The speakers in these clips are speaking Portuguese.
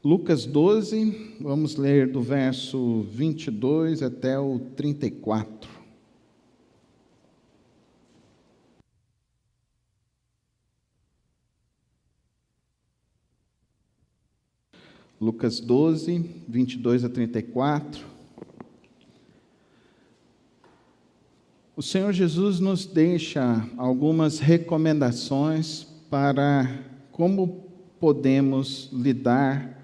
Lucas 12, vamos ler do verso 22 até o 34. Lucas 12, 22 a 34. O Senhor Jesus nos deixa algumas recomendações para como podemos lidar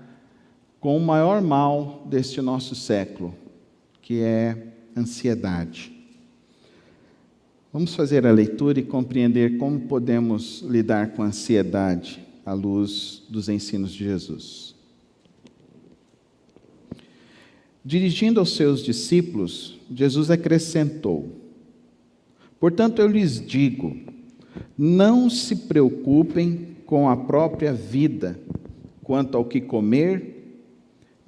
com o maior mal deste nosso século, que é ansiedade. Vamos fazer a leitura e compreender como podemos lidar com a ansiedade à luz dos ensinos de Jesus. Dirigindo aos seus discípulos, Jesus acrescentou: portanto, eu lhes digo, não se preocupem com a própria vida, quanto ao que comer,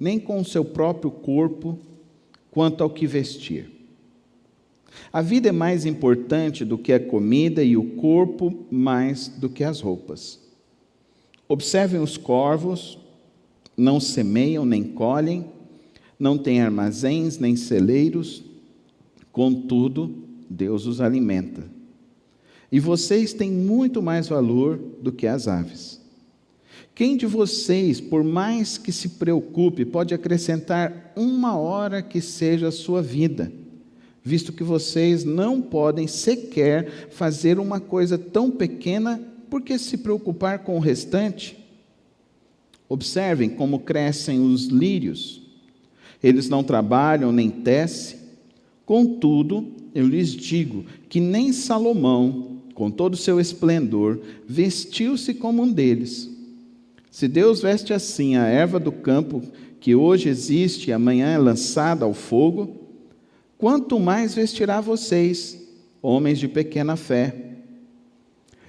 nem com o seu próprio corpo, quanto ao que vestir. A vida é mais importante do que a comida e o corpo mais do que as roupas. Observem os corvos, não semeiam nem colhem, não têm armazéns nem celeiros, contudo, Deus os alimenta. E vocês têm muito mais valor do que as aves. Quem de vocês, por mais que se preocupe, pode acrescentar uma hora que seja a sua vida, visto que vocês não podem sequer fazer uma coisa tão pequena, por que se preocupar com o restante? Observem como crescem os lírios. Eles não trabalham nem tecem. Contudo, eu lhes digo que nem Salomão, com todo o seu esplendor, vestiu-se como um deles. Se Deus veste assim a erva do campo, que hoje existe e amanhã é lançada ao fogo, quanto mais vestirá vocês, homens de pequena fé.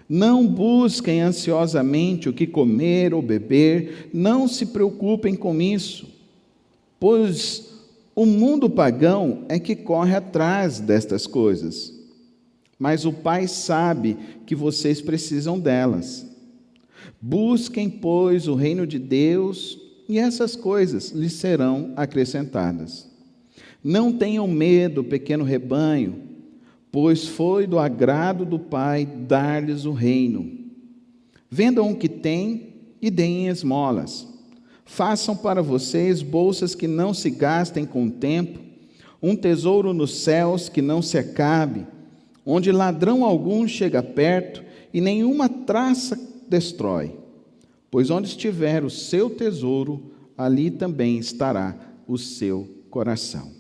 Não busquem ansiosamente o que comer ou beber, não se preocupem com isso, pois o mundo pagão é que corre atrás destas coisas, mas o Pai sabe que vocês precisam delas. Busquem, pois, o reino de Deus, e essas coisas lhes serão acrescentadas. Não tenham medo, pequeno rebanho, pois foi do agrado do Pai dar-lhes o reino. Vendam o que têm e deem esmolas. Façam para vocês bolsas que não se gastem com o tempo, um tesouro nos céus que não se acabe, onde ladrão algum chega perto e nenhuma traça destrói. Pois onde estiver o seu tesouro, ali também estará o seu coração.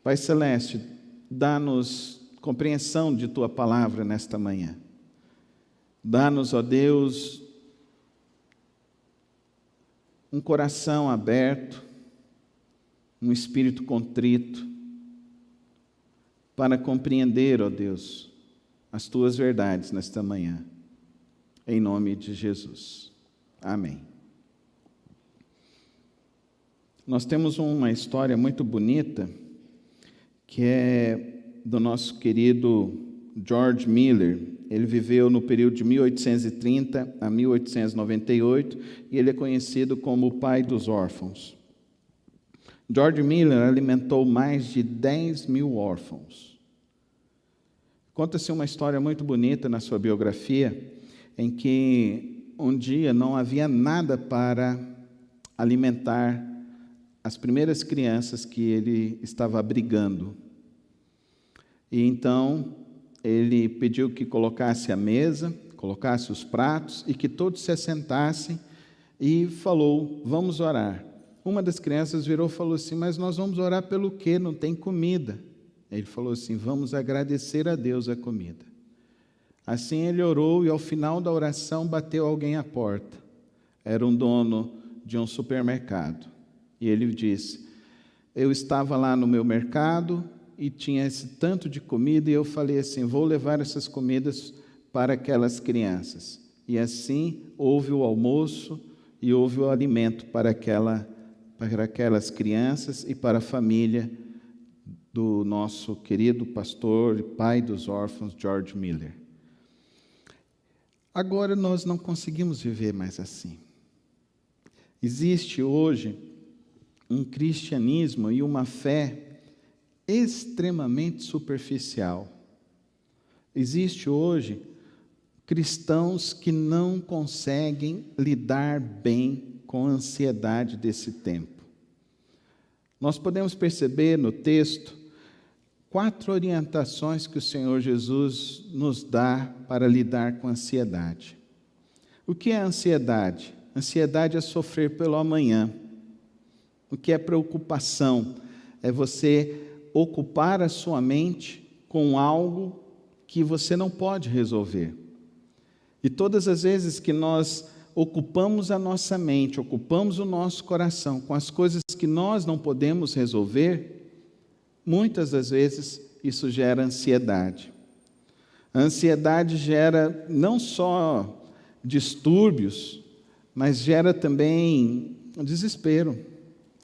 Pai Celeste, dá-nos compreensão de Tua palavra nesta manhã. Dá-nos, ó Deus, um coração aberto, um espírito contrito, para compreender, ó Deus, as Tuas verdades nesta manhã. Em nome de Jesus. Amém. Nós temos uma história muito bonita, que é do nosso querido George Miller. Ele viveu no período de 1830 a 1898 e ele é conhecido como o pai dos órfãos. George Miller alimentou mais de 10 mil órfãos. Conta-se uma história muito bonita na sua biografia, em que um dia não havia nada para alimentar as primeiras crianças que ele estava abrigando. E então ele pediu que colocasse a mesa, colocasse os pratos e que todos se assentassem e falou: vamos orar. Uma das crianças virou e falou assim: mas nós vamos orar pelo quê? Não tem comida. Ele falou assim: vamos agradecer a Deus a comida. Assim ele orou e ao final da oração bateu alguém à porta. Era um dono de um supermercado. E ele disse: eu estava lá no meu mercado e tinha esse tanto de comida, e eu falei assim: vou levar essas comidas para aquelas crianças. E assim houve o almoço e houve o alimento para aquelas crianças e para a família do nosso querido pastor e pai dos órfãos, George Miller. Agora nós não conseguimos viver mais assim. Existe hoje um cristianismo e uma fé extremamente superficial. Existe hoje cristãos que não conseguem lidar bem com a ansiedade desse tempo. Nós podemos perceber no texto 4 orientações que o Senhor Jesus nos dá para lidar com a ansiedade. O que é a ansiedade? Ansiedade é sofrer pelo amanhã. O que é preocupação? É você ocupar a sua mente com algo que você não pode resolver. E todas as vezes que nós ocupamos a nossa mente, ocupamos o nosso coração com as coisas que nós não podemos resolver, muitas das vezes isso gera ansiedade. A ansiedade gera não só distúrbios, mas gera também desespero.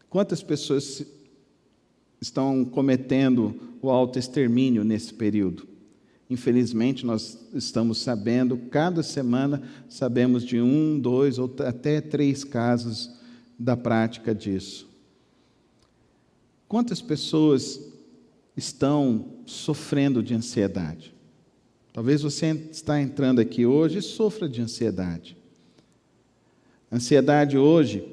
Quantas pessoas estão cometendo o autoextermínio nesse período? Infelizmente, nós estamos sabendo, cada semana sabemos de 1, 2 ou até 3 casos da prática disso. Quantas pessoas estão sofrendo de ansiedade? Talvez você está entrando aqui hoje e sofra de ansiedade. Ansiedade hoje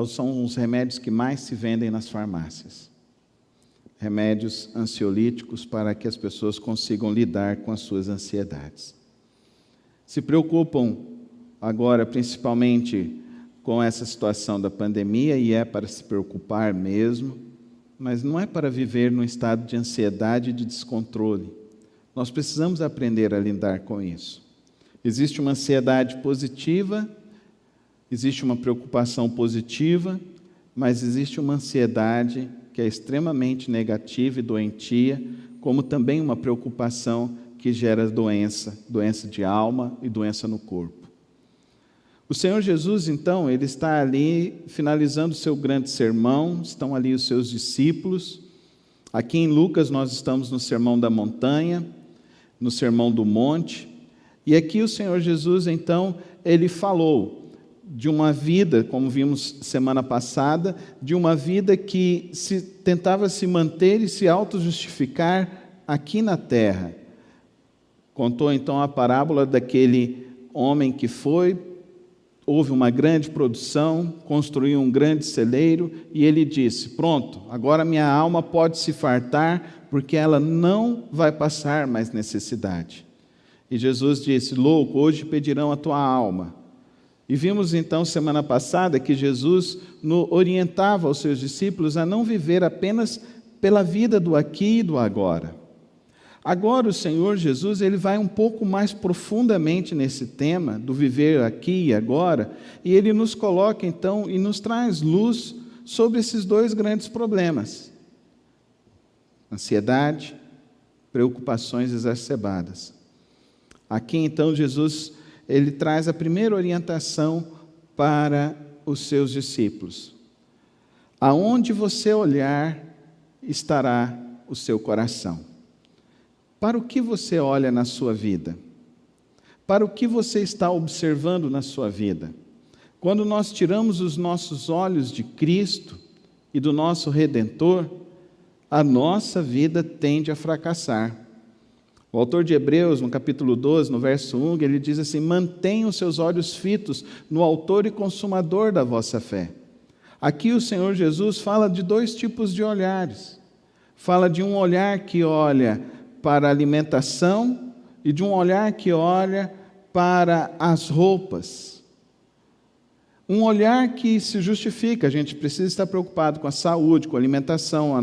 são os remédios que mais se vendem nas farmácias. Remédios ansiolíticos para que as pessoas consigam lidar com as suas ansiedades. Se preocupam agora principalmente com essa situação da pandemia, e é para se preocupar mesmo, mas não é para viver num estado de ansiedade e de descontrole. Nós precisamos aprender a lidar com isso. Existe uma ansiedade positiva, existe uma preocupação positiva, mas existe uma ansiedade que é extremamente negativa e doentia, como também uma preocupação que gera doença de alma e doença no corpo. O Senhor Jesus, então, ele está ali finalizando o seu grande sermão, estão ali os seus discípulos. Aqui em Lucas nós estamos no Sermão da Montanha, no Sermão do Monte, e aqui o Senhor Jesus, então, ele falou de uma vida, como vimos semana passada, de uma vida que tentava se manter e se auto-justificar aqui na terra. Contou então a parábola daquele homem que houve uma grande produção, construiu um grande celeiro, e ele disse: pronto, agora minha alma pode se fartar, porque ela não vai passar mais necessidade. E Jesus disse: louco, hoje pedirão a tua alma. E vimos então semana passada que Jesus orientava os seus discípulos a não viver apenas pela vida do aqui e do agora. Agora o Senhor Jesus ele vai um pouco mais profundamente nesse tema do viver aqui e agora, e ele nos coloca então e nos traz luz sobre esses 2 grandes problemas: ansiedade, preocupações exacerbadas. Aqui então Jesus ele traz a primeira orientação para os seus discípulos. Aonde você olhar, estará o seu coração. Para o que você olha na sua vida? Para o que você está observando na sua vida? Quando nós tiramos os nossos olhos de Cristo e do nosso Redentor, a nossa vida tende a fracassar. O autor de Hebreus, no capítulo 12, no verso 1, ele diz assim: mantenham os seus olhos fitos no autor e consumador da vossa fé. Aqui o Senhor Jesus fala de 2 tipos de olhares. Fala de um olhar que olha para a alimentação e de um olhar que olha para as roupas. Um olhar que se justifica, a gente precisa estar preocupado com a saúde, com a alimentação,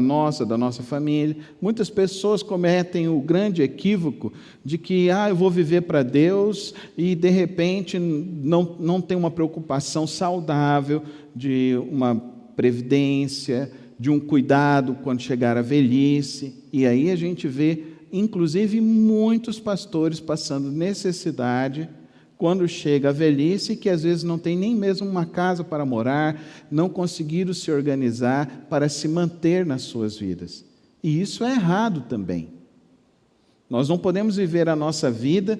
da nossa família. Muitas pessoas cometem o grande equívoco de que eu vou viver para Deus e de repente não tem uma preocupação saudável de uma previdência, de um cuidado quando chegar a velhice. E aí a gente vê, inclusive, muitos pastores passando necessidade quando chega a velhice, que às vezes não tem nem mesmo uma casa para morar, não conseguiram se organizar para se manter nas suas vidas. E isso é errado também. Nós não podemos viver a nossa vida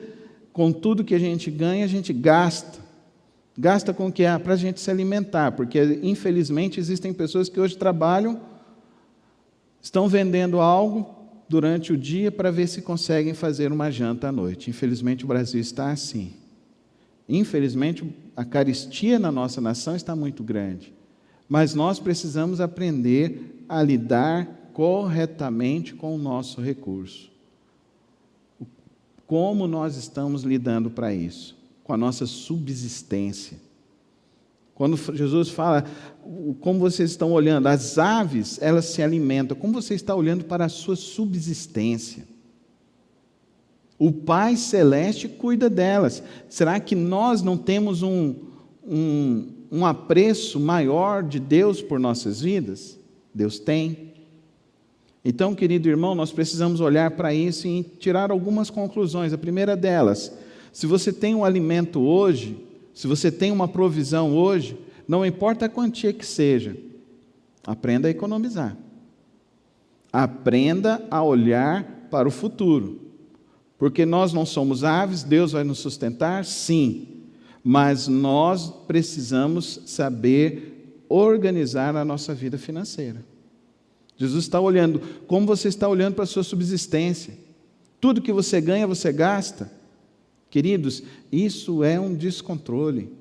com tudo que a gente ganha, a gente gasta. Gasta com o que há para a gente se alimentar, porque infelizmente existem pessoas que hoje trabalham, estão vendendo algo durante o dia para ver se conseguem fazer uma janta à noite. Infelizmente o Brasil está assim. Infelizmente a carestia na nossa nação está muito grande. Mas nós precisamos aprender a lidar corretamente com o nosso recurso. Como nós estamos lidando para isso? Com a nossa subsistência. Quando Jesus fala, como vocês estão olhando, as aves, elas se alimentam, como você está olhando para a sua subsistência? O Pai Celeste cuida delas. Será que nós não temos um apreço maior de Deus por nossas vidas? Deus tem. Então, querido irmão, nós precisamos olhar para isso e tirar algumas conclusões. A primeira delas, se você tem um alimento hoje, se você tem uma provisão hoje, não importa a quantia que seja, aprenda a economizar. Aprenda a olhar para o futuro. Porque nós não somos aves, Deus vai nos sustentar? Sim. Mas nós precisamos saber organizar a nossa vida financeira. Jesus está olhando, como você está olhando para a sua subsistência. Tudo que você ganha, você gasta. Queridos, isso é um descontrole.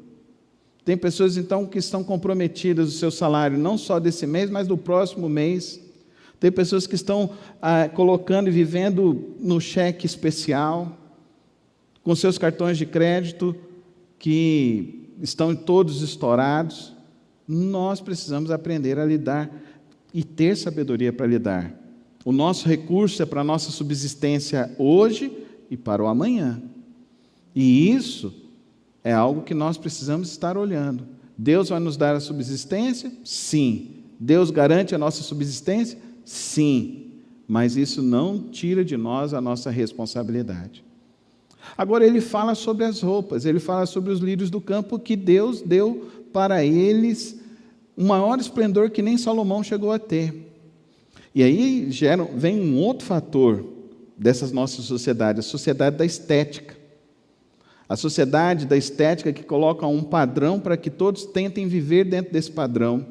Tem pessoas então que estão comprometidas no seu salário, não só desse mês, mas do próximo mês. Tem pessoas que estão colocando e vivendo no cheque especial, com seus cartões de crédito que estão todos estourados. Nós precisamos aprender a lidar e ter sabedoria para lidar. O nosso recurso é para a nossa subsistência hoje e para o amanhã. E isso é algo que nós precisamos estar olhando. Deus vai nos dar a subsistência? Sim. Deus garante a nossa subsistência? Sim. Mas isso não tira de nós a nossa responsabilidade. Agora ele fala sobre as roupas, ele fala sobre os lírios do campo, que Deus deu para eles um maior esplendor que nem Salomão chegou a ter. E aí vem um outro fator dessas nossas sociedades, a sociedade da estética. A sociedade da estética que coloca um padrão para que todos tentem viver dentro desse padrão.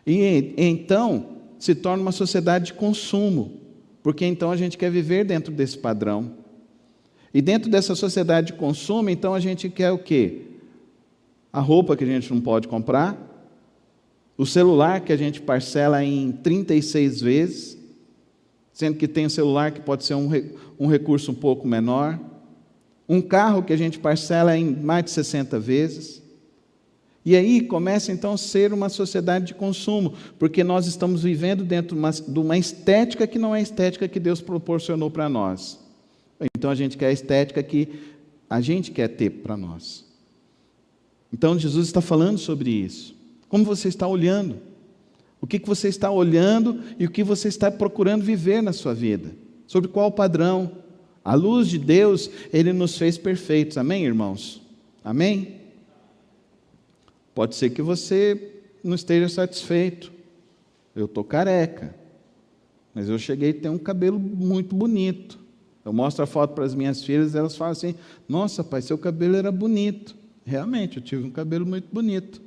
E então se torna uma sociedade de consumo, porque então a gente quer viver dentro desse padrão. E dentro dessa sociedade de consumo, então a gente quer o quê? A roupa que a gente não pode comprar, o celular que a gente parcela em 36 vezes, sendo que tem um celular que pode ser um recurso um pouco menor, um carro que a gente parcela em mais de 60 vezes. E aí começa então a ser uma sociedade de consumo, porque nós estamos vivendo dentro de uma estética que não é a estética que Deus proporcionou para nós. Então a gente quer a estética que a gente quer ter para nós. Então Jesus está falando sobre isso. Como você está olhando? O que você está olhando e o que você está procurando viver na sua vida? Sobre qual padrão? A luz de Deus, Ele nos fez perfeitos. Amém, irmãos? Amém? Pode ser que você não esteja satisfeito. Eu estou careca, mas eu cheguei a ter um cabelo muito bonito. Eu mostro a foto para as minhas filhas e elas falam assim, nossa pai, seu cabelo era bonito. Realmente, eu tive um cabelo muito bonito.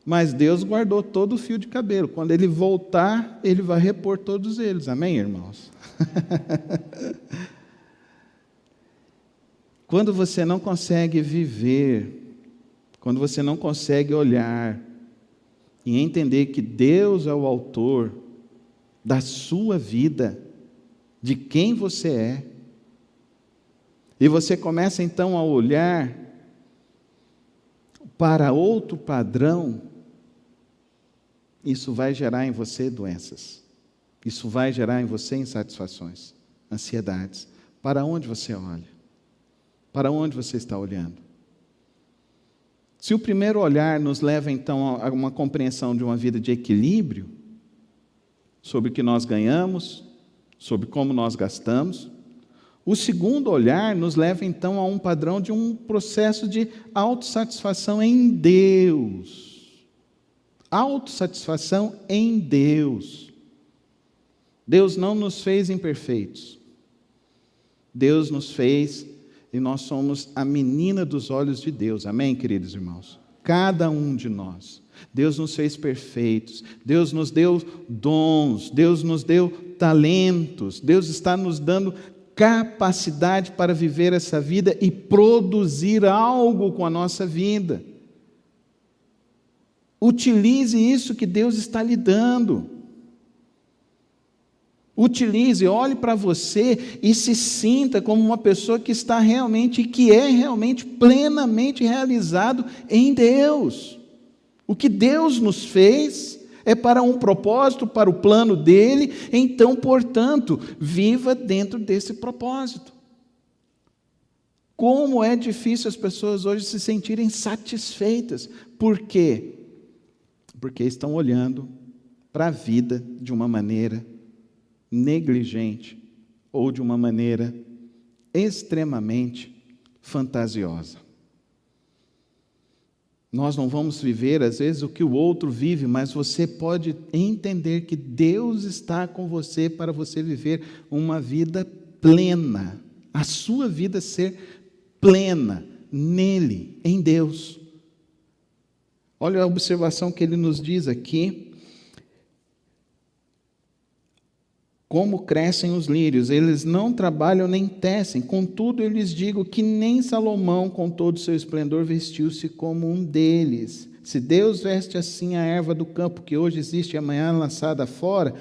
Mas Deus guardou todo o fio de cabelo. Quando Ele voltar, Ele vai repor todos eles. Amém, irmãos? Quando você não consegue viver, quando você não consegue olhar e entender que Deus é o autor da sua vida, de quem você é, e você começa então a olhar para outro padrão, isso vai gerar em você doenças, isso vai gerar em você insatisfações, ansiedades. Para onde você olha? Para onde você está olhando? Se o primeiro olhar nos leva então a uma compreensão de uma vida de equilíbrio, sobre o que nós ganhamos, sobre como nós gastamos, o segundo olhar nos leva então a um padrão de um processo de autossatisfação em Deus. Autossatisfação em Deus. Deus não nos fez imperfeitos. Deus nos fez e nós somos a menina dos olhos de Deus. Amém, queridos irmãos? Cada um de nós. Deus nos fez perfeitos, Deus nos deu dons, Deus nos deu talentos, Deus está nos dando capacidade para viver essa vida e produzir algo com a nossa vida. Utilize isso que Deus está lhe dando. Utilize, olhe para você e se sinta como uma pessoa que está realmente, que é realmente plenamente realizado em Deus. O que Deus nos fez é para um propósito, para o plano dele, então, portanto, viva dentro desse propósito. Como é difícil as pessoas hoje se sentirem satisfeitas. Por quê? Porque estão olhando para a vida de uma maneira negligente ou de uma maneira extremamente fantasiosa. Nós não vamos viver, às vezes, o que o outro vive, mas você pode entender que Deus está com você para você viver uma vida plena. A sua vida ser plena nele, em Deus. Olha a observação que ele nos diz aqui. Como crescem os lírios, eles não trabalham nem tecem, contudo eu lhes digo que nem Salomão com todo o seu esplendor vestiu-se como um deles. Se Deus veste assim a erva do campo, que hoje existe e amanhã lançada fora,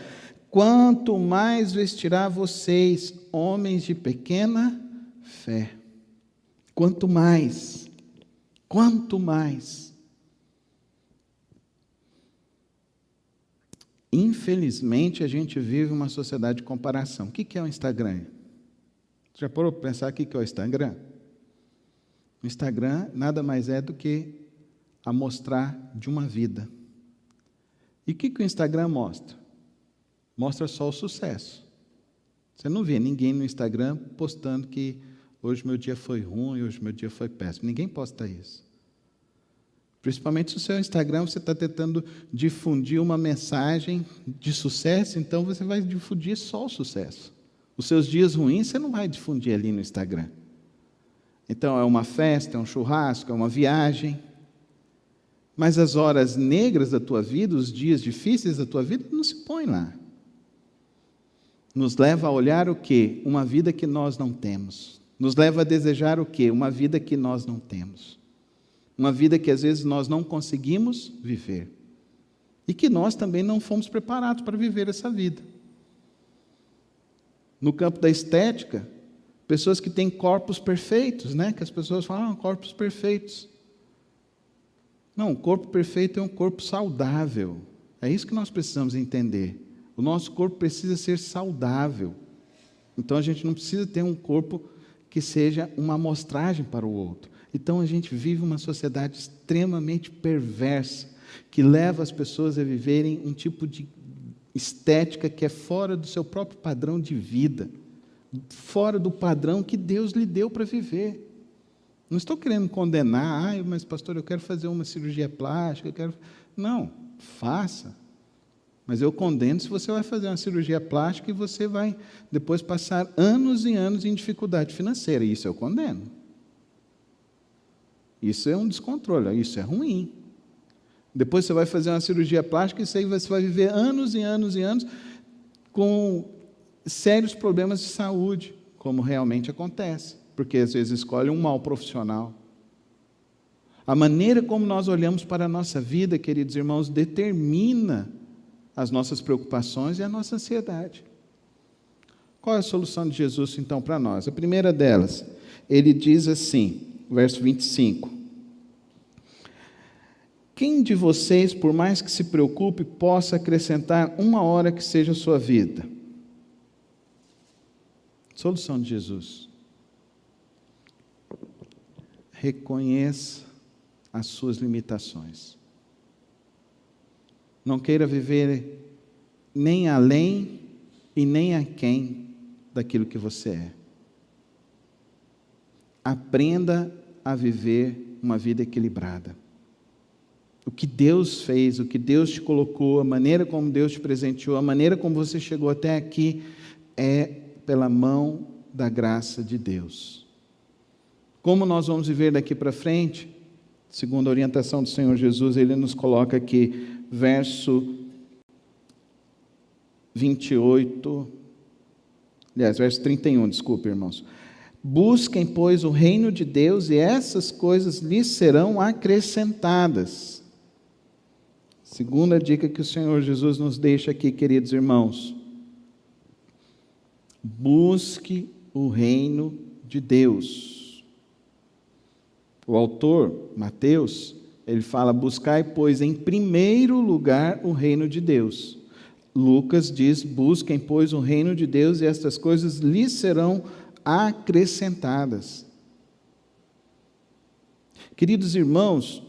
quanto mais vestirá vocês, homens de pequena fé. Quanto mais. Infelizmente, a gente vive uma sociedade de comparação. O que é o Instagram? Você já parou para pensar o que é o Instagram? O Instagram nada mais é do que a mostrar de uma vida. E o que o Instagram mostra? Mostra só o sucesso. Você não vê ninguém no Instagram postando que hoje meu dia foi ruim, hoje meu dia foi péssimo. Ninguém posta isso. Principalmente se o seu Instagram você está tentando difundir uma mensagem de sucesso, então você vai difundir só o sucesso. Os seus dias ruins você não vai difundir ali no Instagram. Então é uma festa, é um churrasco, é uma viagem. Mas as horas negras da tua vida, os dias difíceis da tua vida, não se põe lá. Nos leva a olhar o quê? Uma vida que nós não temos. Nos leva a desejar o quê? Uma vida que nós não temos. Uma vida que às vezes nós não conseguimos viver. E que nós também não fomos preparados para viver essa vida. No campo da estética, pessoas que têm corpos perfeitos, né? Que as pessoas falam, corpos perfeitos. Não, o corpo perfeito é um corpo saudável. É isso que nós precisamos entender. O nosso corpo precisa ser saudável. Então a gente não precisa ter um corpo que seja uma amostragem para o outro. Então a gente vive uma sociedade extremamente perversa, que leva as pessoas a viverem um tipo de estética que é fora do seu próprio padrão de vida, fora do padrão que Deus lhe deu para viver. Não estou querendo condenar, mas pastor, eu quero fazer uma cirurgia plástica, Não, faça. Mas eu condeno se você vai fazer uma cirurgia plástica e você vai depois passar anos e anos em dificuldade financeira. Isso eu condeno. Isso é um descontrole, isso é ruim. Depois você vai fazer uma cirurgia plástica e isso aí você vai viver anos e anos e anos com sérios problemas de saúde, como realmente acontece, porque às vezes escolhe um mau profissional. A maneira como nós olhamos para a nossa vida, queridos irmãos, determina as nossas preocupações e a nossa ansiedade. Qual é a solução de Jesus, então, para nós? A primeira delas, ele diz assim, verso 25. Quem de vocês, por mais que se preocupe, possa acrescentar uma hora que seja a sua vida? Solução de Jesus. Reconheça as suas limitações. Não queira viver nem além e nem aquém daquilo que você é. Aprenda a viver uma vida equilibrada. O que Deus fez, o que Deus te colocou, a maneira como Deus te presenteou, a maneira como você chegou até aqui, é pela mão da graça de Deus. Como nós vamos viver daqui para frente? Segundo a orientação do Senhor Jesus, Ele nos coloca aqui, verso 28, aliás, verso 31, desculpe, irmãos. Busquem, pois, o reino de Deus e essas coisas lhes serão acrescentadas. Segunda dica que o Senhor Jesus nos deixa aqui, queridos irmãos. Busque o reino de Deus. O autor, Mateus, ele fala, buscai, pois, em primeiro lugar o reino de Deus. Lucas diz, busquem, pois, o reino de Deus e estas coisas lhes serão acrescentadas. Queridos irmãos,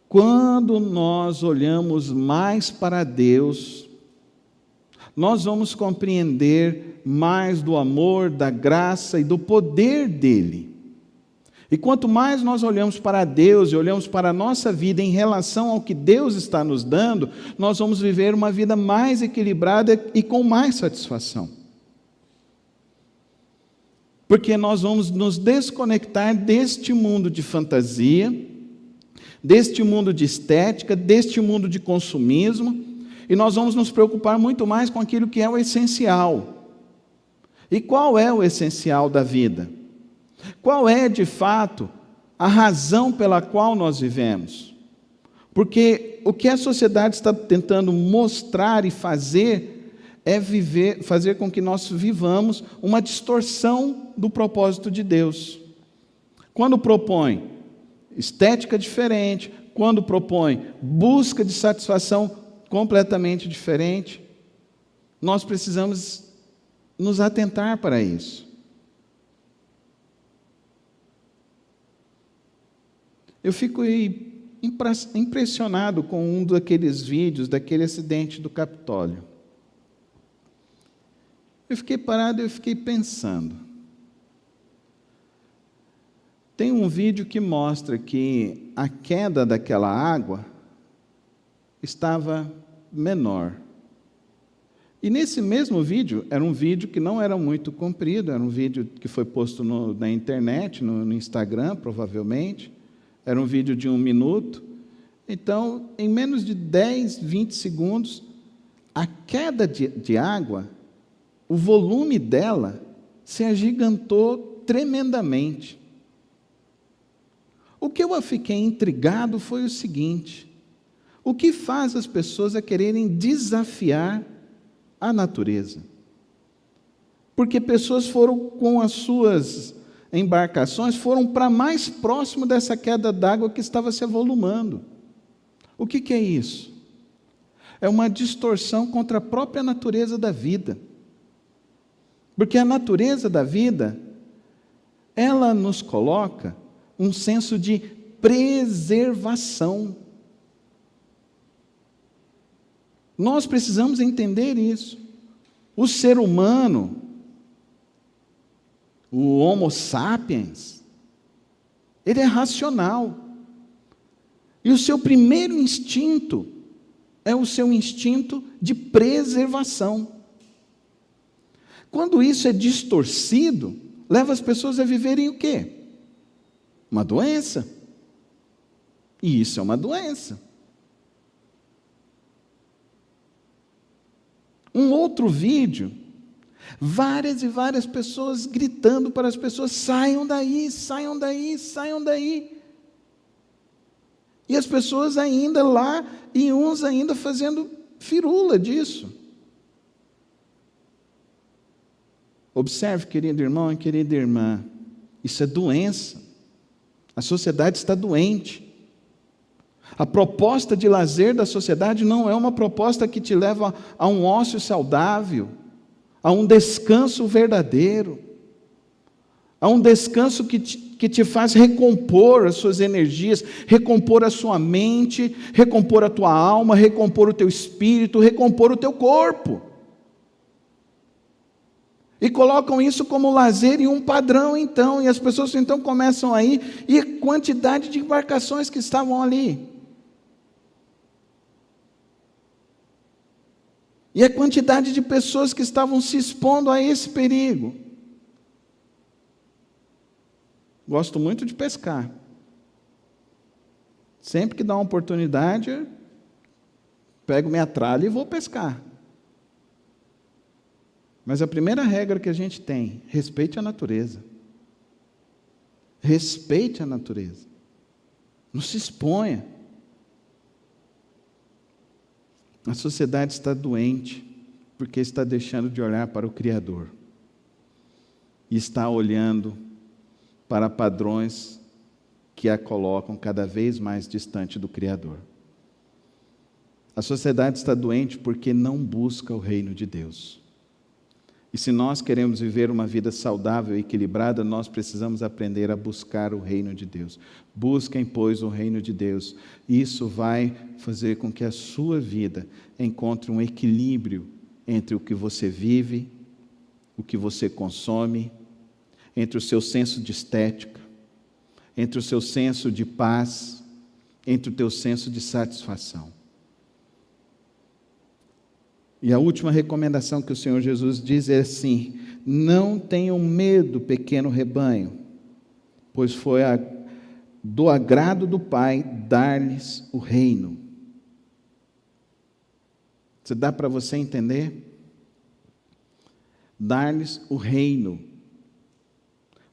quando nós olhamos mais para Deus, nós vamos compreender mais do amor, da graça e do poder dele. E quanto mais nós olhamos para Deus e olhamos para a nossa vida em relação ao que Deus está nos dando, nós vamos viver uma vida mais equilibrada e com mais satisfação. Porque nós vamos nos desconectar deste mundo de fantasia, deste mundo de estética, deste mundo de consumismo, e nós vamos nos preocupar muito mais com aquilo que é o essencial. E qual é o essencial da vida? Qual é, de fato, a razão pela qual nós vivemos? Porque o que a sociedade está tentando mostrar e fazer é fazer com que nós vivamos uma distorção do propósito de Deus. Quando propõe estética diferente, quando propõe busca de satisfação completamente diferente, nós precisamos nos atentar para isso. Eu fico impressionado com um daqueles vídeos, daquele acidente do Capitólio. Eu fiquei parado e eu fiquei pensando. Tem um vídeo que mostra que a queda daquela água estava menor. E nesse mesmo vídeo, era um vídeo que não era muito comprido, era um vídeo que foi posto na internet, no Instagram, provavelmente. Era um vídeo de 1 minuto. Então, em menos de 10, 20 segundos, a queda de água, o volume dela se agigantou tremendamente. O que eu fiquei intrigado foi o seguinte: o que faz as pessoas a quererem desafiar a natureza? Porque pessoas foram com as suas embarcações, foram para mais próximo dessa queda d'água que estava se avolumando. O que é isso? É uma distorção contra a própria natureza da vida. Porque a natureza da vida, ela nos coloca um senso de preservação. Nós precisamos entender isso. O ser humano, o Homo sapiens, ele é racional. E o seu primeiro instinto é o seu instinto de preservação. Quando isso é distorcido, leva as pessoas a viverem o quê? Uma doença. E isso é uma doença. Um outro vídeo, várias e várias pessoas gritando para as pessoas: saiam daí, saiam daí, saiam daí. E as pessoas ainda lá, e uns ainda fazendo firula disso. Observe, querido irmão e querida irmã, isso é doença. A sociedade está doente. A proposta de lazer da sociedade não é uma proposta que te leva a um ócio saudável, a um descanso verdadeiro, a um descanso que te faz recompor as suas energias, recompor a sua mente, recompor a tua alma, recompor o teu espírito, recompor o teu corpo. E colocam isso como lazer e um padrão, então, e as pessoas então começam aí, e a quantidade de embarcações que estavam ali. E a quantidade de pessoas que estavam se expondo a esse perigo. Gosto muito de pescar. Sempre que dá uma oportunidade, eu pego minha tralha e vou pescar. Mas a primeira regra que a gente tem, respeite a natureza. Respeite a natureza. Não se exponha. A sociedade está doente porque está deixando de olhar para o Criador. E está olhando para padrões que a colocam cada vez mais distante do Criador. A sociedade está doente porque não busca o reino de Deus. E se nós queremos viver uma vida saudável e equilibrada, nós precisamos aprender a buscar o reino de Deus. Busquem, pois, o reino de Deus. Isso vai fazer com que a sua vida encontre um equilíbrio entre o que você vive, o que você consome, entre o seu senso de estética, entre o seu senso de paz, entre o teu senso de satisfação. E a última recomendação que o Senhor Jesus diz é assim: não tenham medo, pequeno rebanho, pois foi do agrado do Pai dar-lhes o reino. Você dá para você entender? Dar-lhes o reino.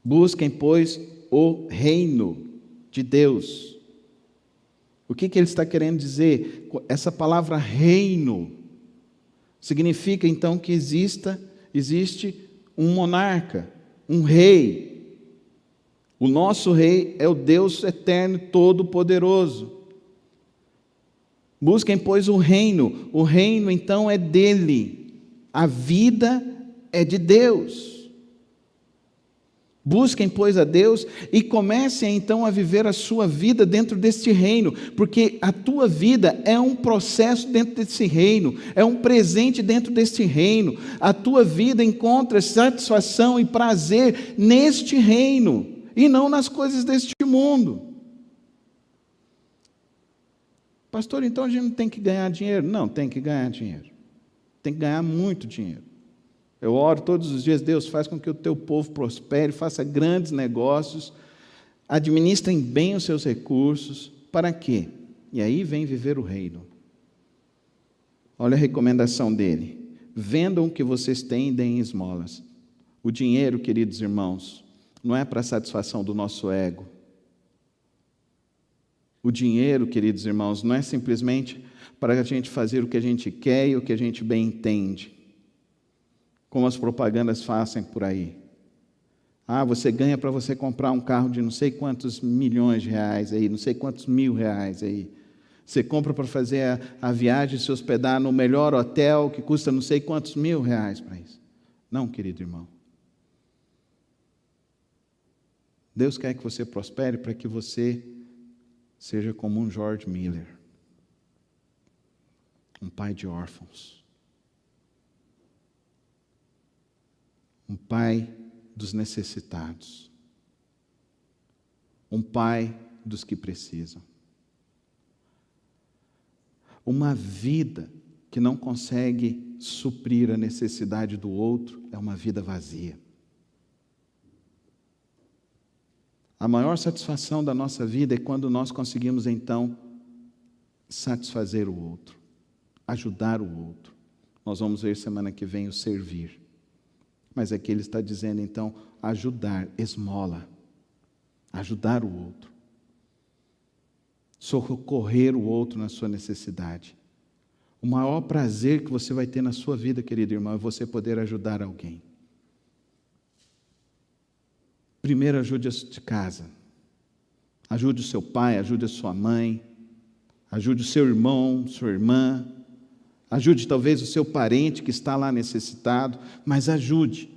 Busquem, pois, o reino de Deus. O que ele está querendo dizer? Essa palavra reino significa então que existe um monarca, um rei. O nosso rei é o Deus eterno, todo-poderoso. Busquem, pois, o reino. O reino então é dele. A vida é de Deus. Busquem, pois, a Deus e comecem então a viver a sua vida dentro deste reino, porque a tua vida é um processo dentro desse reino, é um presente dentro deste reino. A tua vida encontra satisfação e prazer neste reino e não nas coisas deste mundo. Pastor, então a gente não tem que ganhar dinheiro? Não, tem que ganhar dinheiro. Tem que ganhar muito dinheiro. Eu oro todos os dias: Deus, faz com que o teu povo prospere, faça grandes negócios, administrem bem os seus recursos. Para quê? E aí vem viver o reino. Olha a recomendação dele: vendam o que vocês têm e deem esmolas. O dinheiro, queridos irmãos, não é para a satisfação do nosso ego. O dinheiro, queridos irmãos, não é simplesmente para a gente fazer o que a gente quer e o que a gente bem entende, como as propagandas fazem por aí. Você ganha para você comprar um carro de não sei quantos milhões de reais aí, não sei quantos mil reais aí. Você compra para fazer a viagem, se hospedar no melhor hotel, que custa não sei quantos mil reais para isso. Não, querido irmão. Deus quer que você prospere para que você seja como um George Miller, um pai de órfãos, um pai dos necessitados, um pai dos que precisam. Uma vida que não consegue suprir a necessidade do outro é uma vida vazia. A maior satisfação da nossa vida é quando nós conseguimos então satisfazer o outro, ajudar o outro. Nós vamos ver semana que vem o servir. Mas aqui ele está dizendo então ajudar, esmola, ajudar o outro, socorrer o outro na sua necessidade. O maior prazer que você vai ter na sua vida, querido irmão, é você poder ajudar alguém. Primeiro, ajude a de casa. Ajude o seu pai, ajude a sua mãe, ajude o seu irmão, sua irmã, ajude talvez o seu parente que está lá necessitado, mas ajude.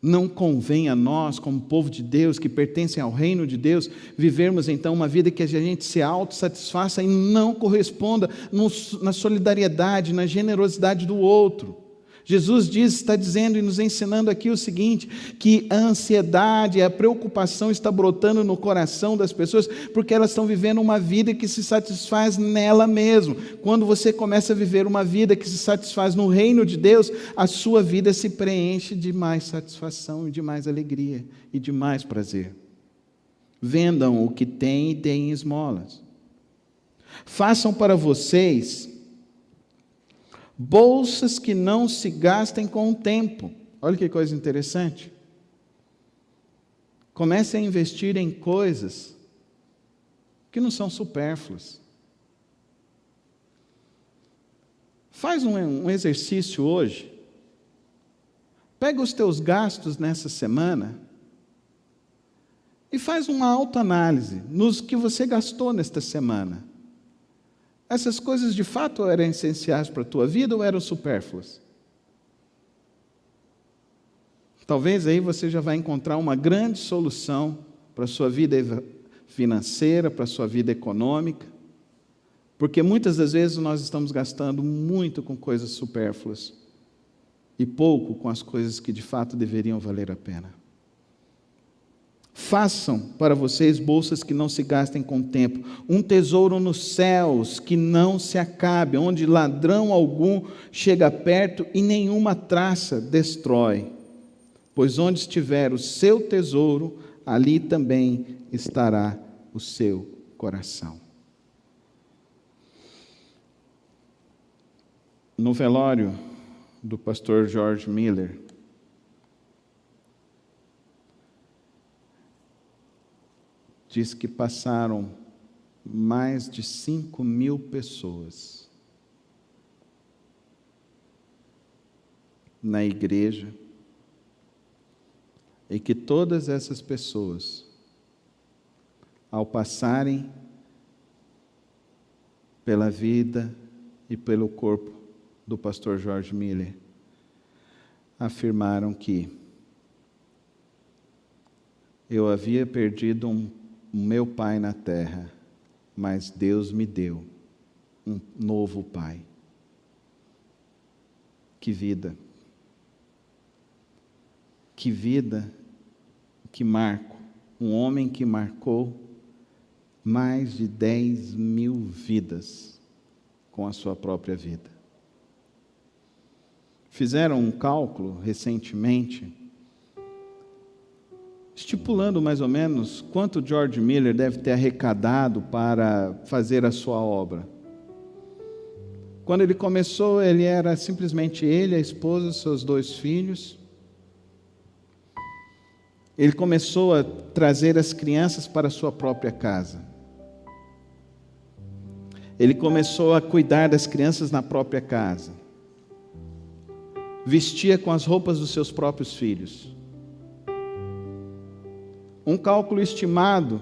Não convém a nós, como povo de Deus, que pertencem ao reino de Deus, vivermos então uma vida que a gente se autossatisfaça e não corresponda na solidariedade, na generosidade do outro. Jesus está dizendo e nos ensinando aqui o seguinte, que a ansiedade, a preocupação está brotando no coração das pessoas, porque elas estão vivendo uma vida que se satisfaz nela mesma. Quando você começa a viver uma vida que se satisfaz no reino de Deus, a sua vida se preenche de mais satisfação, de mais alegria e de mais prazer. Vendam o que têm e deem esmolas. Façam para vocês bolsas que não se gastem com o tempo. Olha que coisa interessante. Comece a investir em coisas que não são supérfluas. Faz um exercício hoje. Pega os teus gastos nessa semana e faz uma autoanálise nos que você gastou nesta semana. Essas coisas de fato eram essenciais para a tua vida ou eram supérfluas? Talvez aí você já vai encontrar uma grande solução para a sua vida financeira, para a sua vida econômica, porque muitas das vezes nós estamos gastando muito com coisas supérfluas e pouco com as coisas que de fato deveriam valer a pena. Façam para vocês bolsas que não se gastem com o tempo, um tesouro nos céus que não se acabe, onde ladrão algum chega perto e nenhuma traça destrói. Pois onde estiver o seu tesouro, ali também estará o seu coração. No velório do pastor George Miller, diz que passaram mais de 5.000 pessoas na igreja e que todas essas pessoas, ao passarem pela vida e pelo corpo do pastor George Miller, afirmaram que eu havia perdido o meu pai na terra, mas Deus me deu um novo pai. Que vida! Que vida, que marco! Um homem que marcou mais de 10.000 vidas com a sua própria vida. Fizeram um cálculo recentemente, estipulando mais ou menos quanto George Miller deve ter arrecadado para fazer a sua obra. Quando ele começou, ele era simplesmente ele, a esposa, seus 2 filhos. Ele começou a trazer as crianças para a sua própria casa. Ele começou a cuidar das crianças na própria casa. Vestia com as roupas dos seus próprios filhos. Um cálculo estimado,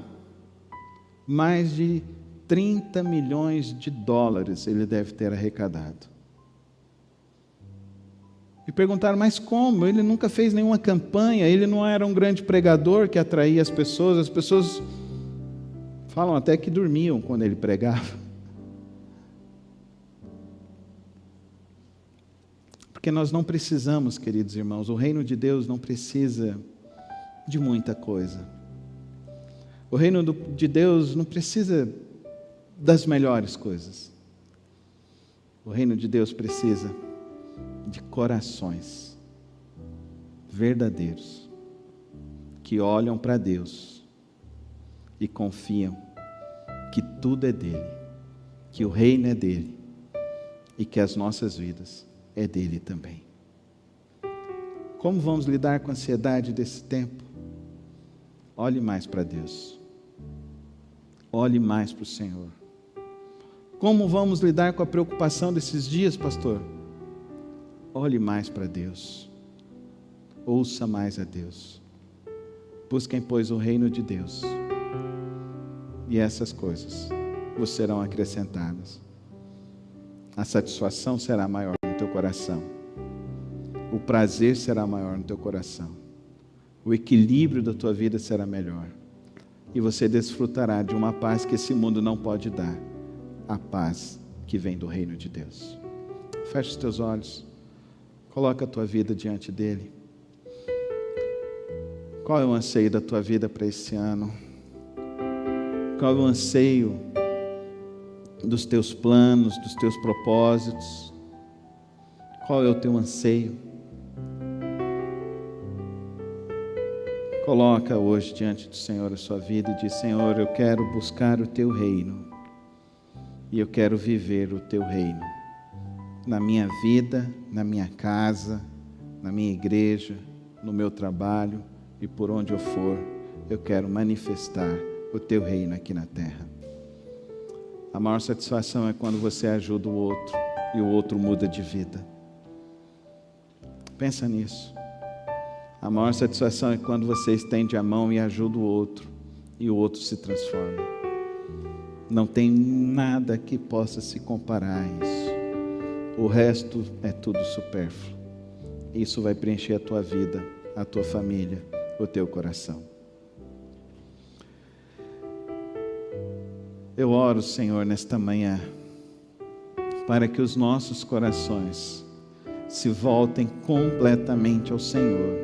mais de 30 milhões de dólares ele deve ter arrecadado. E perguntaram, mas como? Ele nunca fez nenhuma campanha, ele não era um grande pregador que atraía as pessoas falam até que dormiam quando ele pregava. Porque nós não precisamos, queridos irmãos, o reino de Deus não precisa de muita coisa. O reino de Deus não precisa das melhores coisas. O reino de Deus precisa de corações verdadeiros, que olham para Deus e confiam que tudo é dele, que o reino é dele e que as nossas vidas é dele também. Como vamos lidar com a ansiedade desse tempo? Olhe mais para Deus. Olhe mais para o Senhor. Como vamos lidar com a preocupação desses dias, pastor? Olhe mais para Deus. Ouça mais a Deus. Busquem, pois, o reino de Deus. E essas coisas vos serão acrescentadas. A satisfação será maior no teu coração. O prazer será maior no teu coração. O equilíbrio da tua vida será melhor. E você desfrutará de uma paz que esse mundo não pode dar. A paz que vem do reino de Deus. Feche os teus olhos. Coloca a tua vida diante dele. Qual é o anseio da tua vida para esse ano? Qual é o anseio dos teus planos, dos teus propósitos? Qual é o teu anseio? Coloca hoje diante do Senhor a sua vida e diz: Senhor, eu quero buscar o teu reino e eu quero viver o teu reino na minha vida, na minha casa, na minha igreja, no meu trabalho e por onde eu for. Eu quero manifestar o teu reino aqui na terra. A maior satisfação é quando você ajuda o outro e o outro muda de vida. Pensa nisso. A maior satisfação é quando você estende a mão e ajuda o outro se transforma. Não tem nada que possa se comparar a isso. O resto é tudo supérfluo. Isso vai preencher a tua vida, a tua família, o teu coração. Eu oro, Senhor, nesta manhã, para que os nossos corações se voltem completamente ao Senhor.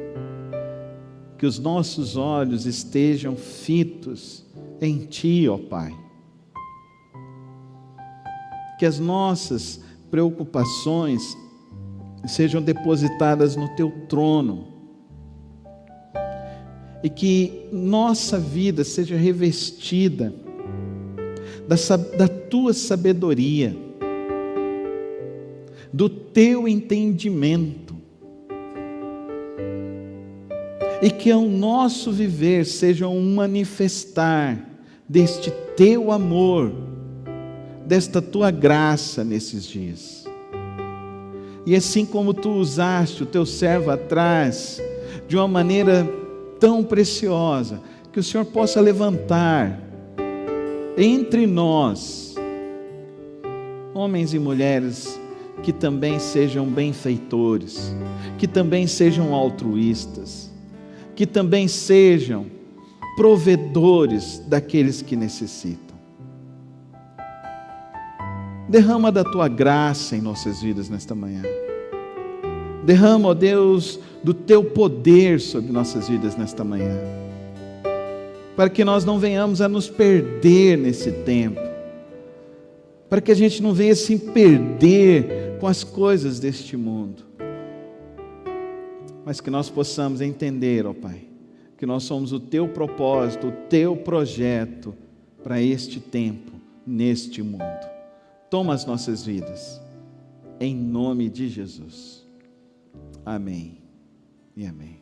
Que os nossos olhos estejam fitos em Ti, ó Pai. Que as nossas preocupações sejam depositadas no Teu trono. E que nossa vida seja revestida da Tua sabedoria, do Teu entendimento. E que o nosso viver seja um manifestar deste Teu amor, desta Tua graça nesses dias. E assim como Tu usaste o Teu servo atrás, de uma maneira tão preciosa, que o Senhor possa levantar entre nós homens e mulheres que também sejam benfeitores, que também sejam altruístas, que também sejam provedores daqueles que necessitam. Derrama da Tua graça em nossas vidas nesta manhã. Derrama, ó Deus, do Teu poder sobre nossas vidas nesta manhã, para que nós não venhamos a nos perder nesse tempo, para que a gente não venha se perder com as coisas deste mundo, mas que nós possamos entender, ó Pai, que nós somos o Teu propósito, o Teu projeto para este tempo, neste mundo. Toma as nossas vidas, em nome de Jesus. Amém e amém.